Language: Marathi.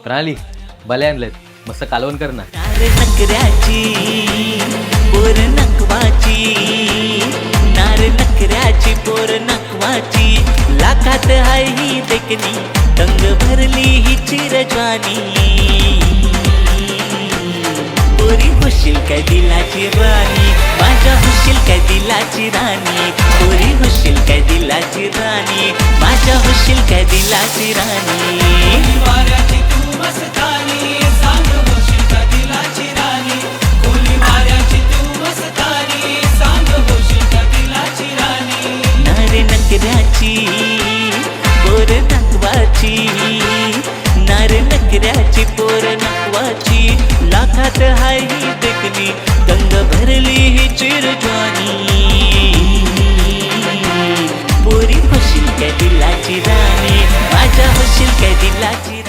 प्रणाली भले आणलेत, मस्त कालवण कर ना. नार नकऱ्याची पोर नकवाची, नार नकऱ्याची पोर नकवाची, लाखात हाय ही देखणी, तंग भरली ही चिरजवानी. पोरी होशील काय दिलाची राणी, माझ्या होशील काय दिलाची राणी. पोरी होशील काय दिलाची राणी, माझ्या होशील काय दिलाची राणी. वाऱ्याची तू मस्तानी, सांग होशील का दिलाची राणी. कोली वाऱ्याची तू मस्तानी, सांग होशील का दिलाची राणी. नार नकऱ्याची पोर नकवाची, नार नकऱ्याची पोर नकवाची, लाखात हाय ही देखणी, तंग भरली ही चिरजवानी. पोरी होशील काय दिलाची राणी, माझ्या होशील काय दिलाची